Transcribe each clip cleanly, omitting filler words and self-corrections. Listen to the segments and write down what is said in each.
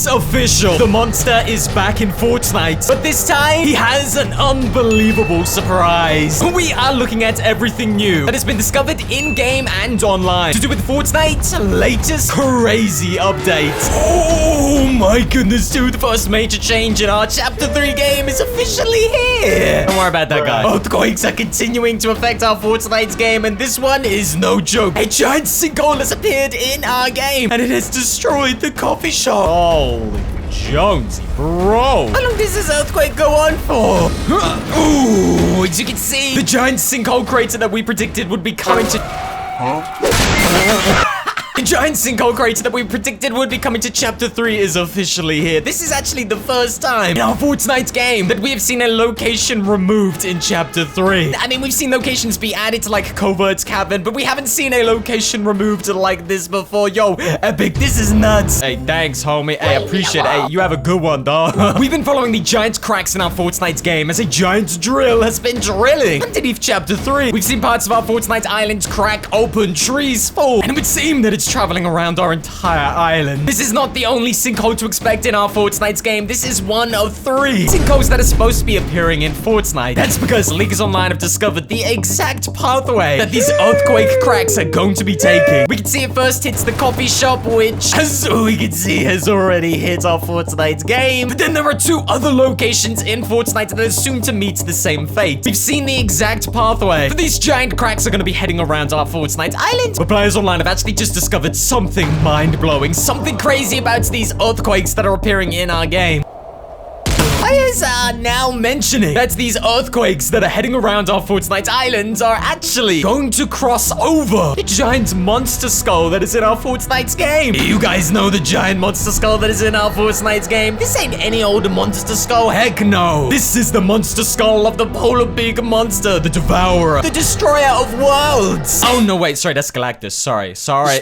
official. The monster is back in Fortnite, but this time he has an unbelievable surprise. We are looking at everything new that has been discovered in-game and online to do with Fortnite's latest crazy update. Oh my goodness, dude. The first major change in our Chapter 3 game is officially here. Don't worry about that, guy. Earthquakes are continuing to affect our Fortnite game, and this one is no joke. A giant sinkhole has appeared in our game, and it has destroyed the coffee shop. Holy Jonesy, bro. How long does this earthquake go on for? Ooh, as you can see, the giant sinkhole crater that we predicted would be coming to... The giant sinkhole crater that we predicted would be coming to Chapter 3 is officially here. This is actually the first time in our Fortnite game that we have seen a location removed in Chapter 3. I mean, we've seen locations be added to, like, Covert's cabin, but we haven't seen a location removed like this before. Yo, Epic, this is nuts. Hey, thanks, homie. Hey, appreciate it. Hey, you have a good one, dog. We've been following the giant cracks in our Fortnite game as a giant drill has been drilling underneath Chapter 3. We've seen parts of our Fortnite islands crack open, trees fall, and it would seem that it's traveling around our entire island. This is not the only sinkhole to expect in our Fortnite game. This is one of 3 sinkholes that are supposed to be appearing in Fortnite. That's because leakers online have discovered the exact pathway that these earthquake cracks are going to be taking. We can see it first hits the coffee shop, which, as we can see, has already hit our Fortnite game. But then there are 2 other locations in Fortnite that are soon to meet the same fate. We've seen the exact pathway, but these giant cracks are going to be heading around our Fortnite island. But players online have actually just discovered something mind-blowing, something crazy about these earthquakes that are appearing in our game. Players are now mentioning that these earthquakes that are heading around our Fortnite islands are actually going to cross over the giant monster skull that is in our Fortnite game. You guys know the giant monster skull that is in our Fortnite game? This ain't any old monster skull. Heck no. This is the monster skull of the polar bear monster, the devourer, the destroyer of worlds. Oh, no, wait. Sorry, that's Galactus. Sorry.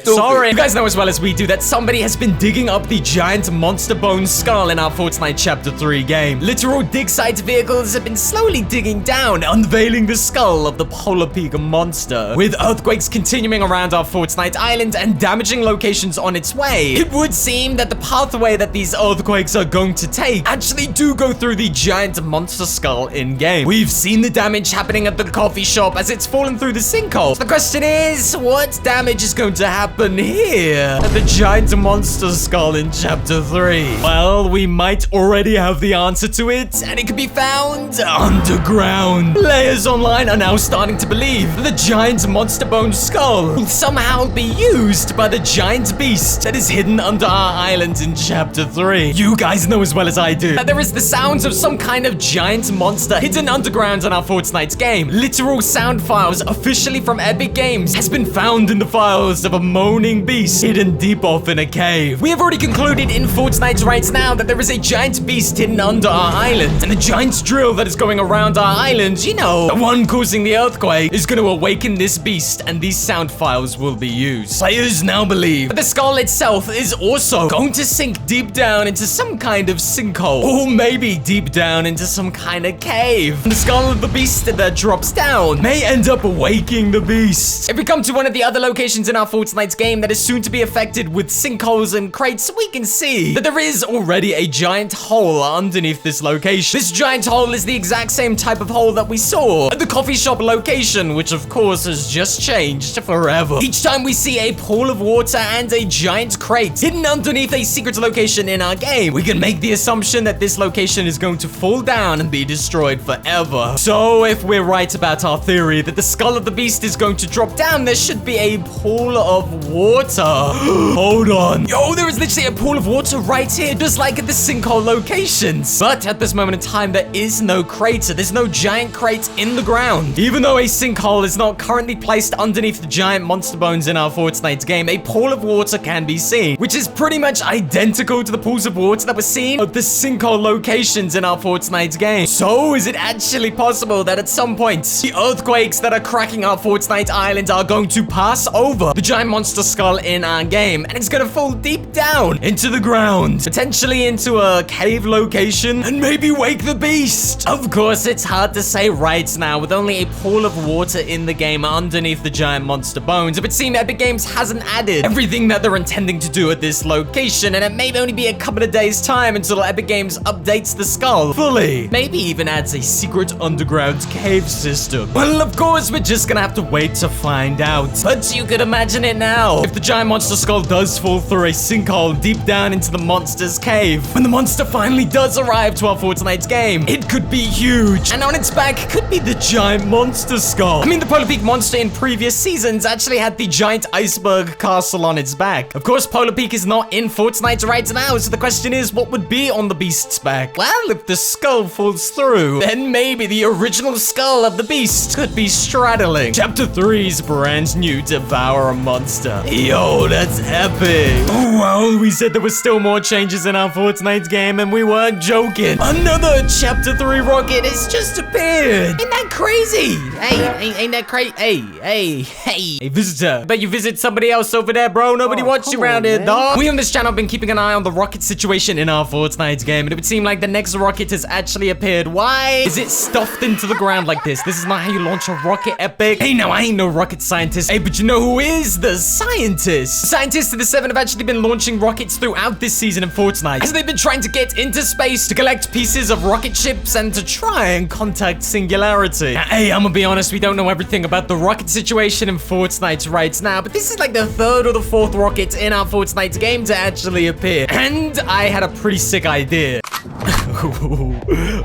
You guys know as well as we do that somebody has been digging up the giant monster bone skull in our Fortnite Chapter 3 game. Literal dig site vehicles have been slowly digging down, unveiling the skull of the polar bear monster. With earthquakes continuing around our Fortnite island and damaging locations on its way, it would seem that the pathway that these earthquakes are going to take actually do go through the giant monster skull in-game. We've seen the damage happening at the coffee shop as it's fallen through the sinkhole. The question is, what damage is going to happen here at the giant monster skull in Chapter 3? Well, we might already have the answer to it, and it can be found underground. Players online are now starting to believe that the giant monster bone skull will somehow be used by the giant beast that is hidden under our island in Chapter 3. You guys know as well as I do that there is the sounds of some kind of giant monster hidden underground in our Fortnite game. Literal sound files officially from Epic Games has been found in the files of a moaning beast hidden deep off in a cave. We have already concluded in Fortnite right now that there is a giant beast hidden under our island, and the giant drill that is going around our island, you know, the one causing the earthquake, is going to awaken this beast, and these sound files will be used. Players now believe that the skull itself is also going to sink deep down into some kind of sinkhole, or maybe deep down into some kind of cave. And the skull of the beast that drops down may end up awaking the beast. If we come to one of the other locations in our Fortnite game that is soon to be affected with sinkholes and crates, we can see that there is already a giant hole underneath this location. This giant hole is the exact same type of hole that we saw at the coffee shop location, which of course has just changed forever. Each time we see a pool of water and a giant crate hidden underneath a secret location in our game, we can make the assumption that this location is going to fall down and be destroyed forever. So if we're right about our theory that the skull of the beast is going to drop down, there should be a pool of water. Hold on. Yo, there is literally a pool of water right here, just like at the sinkhole locations. But at this moment in time, there is no crater. There's no giant crate in the ground. Even though a sinkhole is not currently placed underneath the giant monster bones in our Fortnite game, a pool of water can be seen, which is pretty much identical to the pools of water that were seen at the sinkhole locations in our Fortnite game. So is it actually possible that at some point, the earthquakes that are cracking our Fortnite island are going to pass over the giant monster skull in our game, and it's going to fall deep down into the ground, potentially into a cave location, and maybe wake the beast. Of course, it's hard to say right now with only a pool of water in the game underneath the giant monster bones. It would seem Epic Games hasn't added everything that they're intending to do at this location, and it may only be a couple of days time until Epic Games updates the skull fully. Maybe even adds a secret underground cave system. Well, of course, we're just gonna have to wait to find out. But you could imagine it now. If the giant monster skull does fall through a sinkhole deep down into the monster's cave, when the monster finally does arrive to our Fortnite game, it could be huge. And on its back could be the giant monster skull. I mean, the Polar Peak monster in previous seasons actually had the giant iceberg castle on its back. Of course, Polar Peak is not in Fortnite right now, so the question is, what would be on the beast's back? Well, if the skull falls through, then maybe the original skull of the beast could be straddling Chapter 3's brand new Devour Monster. Yo, that's epic. Oh, well, we said there were still more changes in our Fortnite game, and we weren't joking. Another Chapter 3 rocket has just appeared. Ain't that crazy? Hey, ain't that crazy? Hey, visitor. Bet you visit somebody else over there, bro. Nobody wants you around here, dog. We on this channel have been keeping an eye on the rocket situation in our Fortnite game, and it would seem like the next rocket has actually appeared. Why is it stuffed into the ground like this? This is not how you launch a rocket, Epic. Hey, no, I ain't no rocket scientist. Hey, but you know who is the scientist? Scientists of the 7 have actually been launching rockets throughout this season in Fortnite, as they've been trying to get into space to collect pieces of rocket ships and to try and contact Singularity. Now, hey, I'm gonna be honest, we don't know everything about the rocket situation in Fortnite right now, but this is like the 3rd or the 4th rocket in our Fortnite game to actually appear. And I had a pretty sick idea.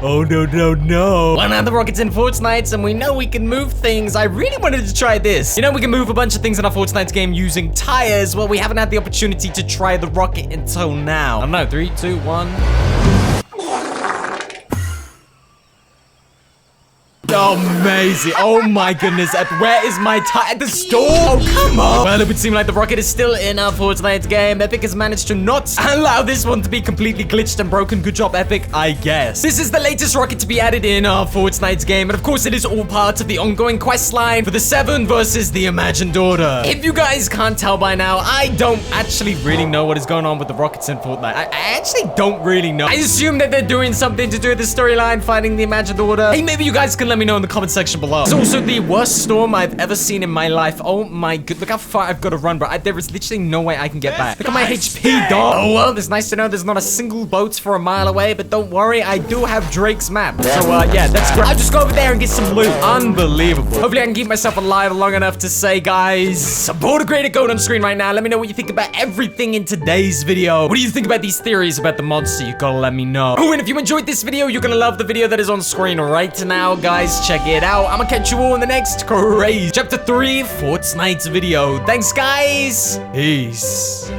Oh, no. One of the rockets in Fortnite, and we know we can move things. I really wanted to try this. You know, we can move a bunch of things in our Fortnite game using tires. Well, we haven't had the opportunity to try the rocket until now. I don't know, 3, 2, 1... Amazing. Oh my goodness. Where is my tire? At the store? Oh, come on. Well, it would seem like the rocket is still in our Fortnite game. Epic has managed to not allow this one to be completely glitched and broken. Good job, Epic, I guess. This is the latest rocket to be added in our Fortnite game. And of course, it is all part of the ongoing quest line for the 7 versus the Imagined Order. If you guys can't tell by now, I don't actually really know what is going on with the rockets in Fortnite. I actually don't really know. I assume that they're doing something to do with the storyline, fighting the Imagined Order. Hey, maybe you guys can let me know in the comment section below. It's also the worst storm I've ever seen in my life. Oh my god, look how far I've got to run, bro. There is literally no way I can get back. Look at my HP, dog. Oh well, it's nice to know there's not a single boat for a mile away, but don't worry, I do have Drake's map. So yeah, that's great. I'll just go over there and get some loot. Unbelievable. Hopefully I can keep myself alive long enough to say, guys, support a creator code on screen right now. Let me know what you think about everything in today's video. What do you think about these theories about the monster? You gotta let me know. Oh, and if you enjoyed this video, you're gonna love the video that is on screen right now, guys. Check it out. I'm gonna catch you all in the next crazy Chapter 3 Fortnite video. Thanks, guys. Peace.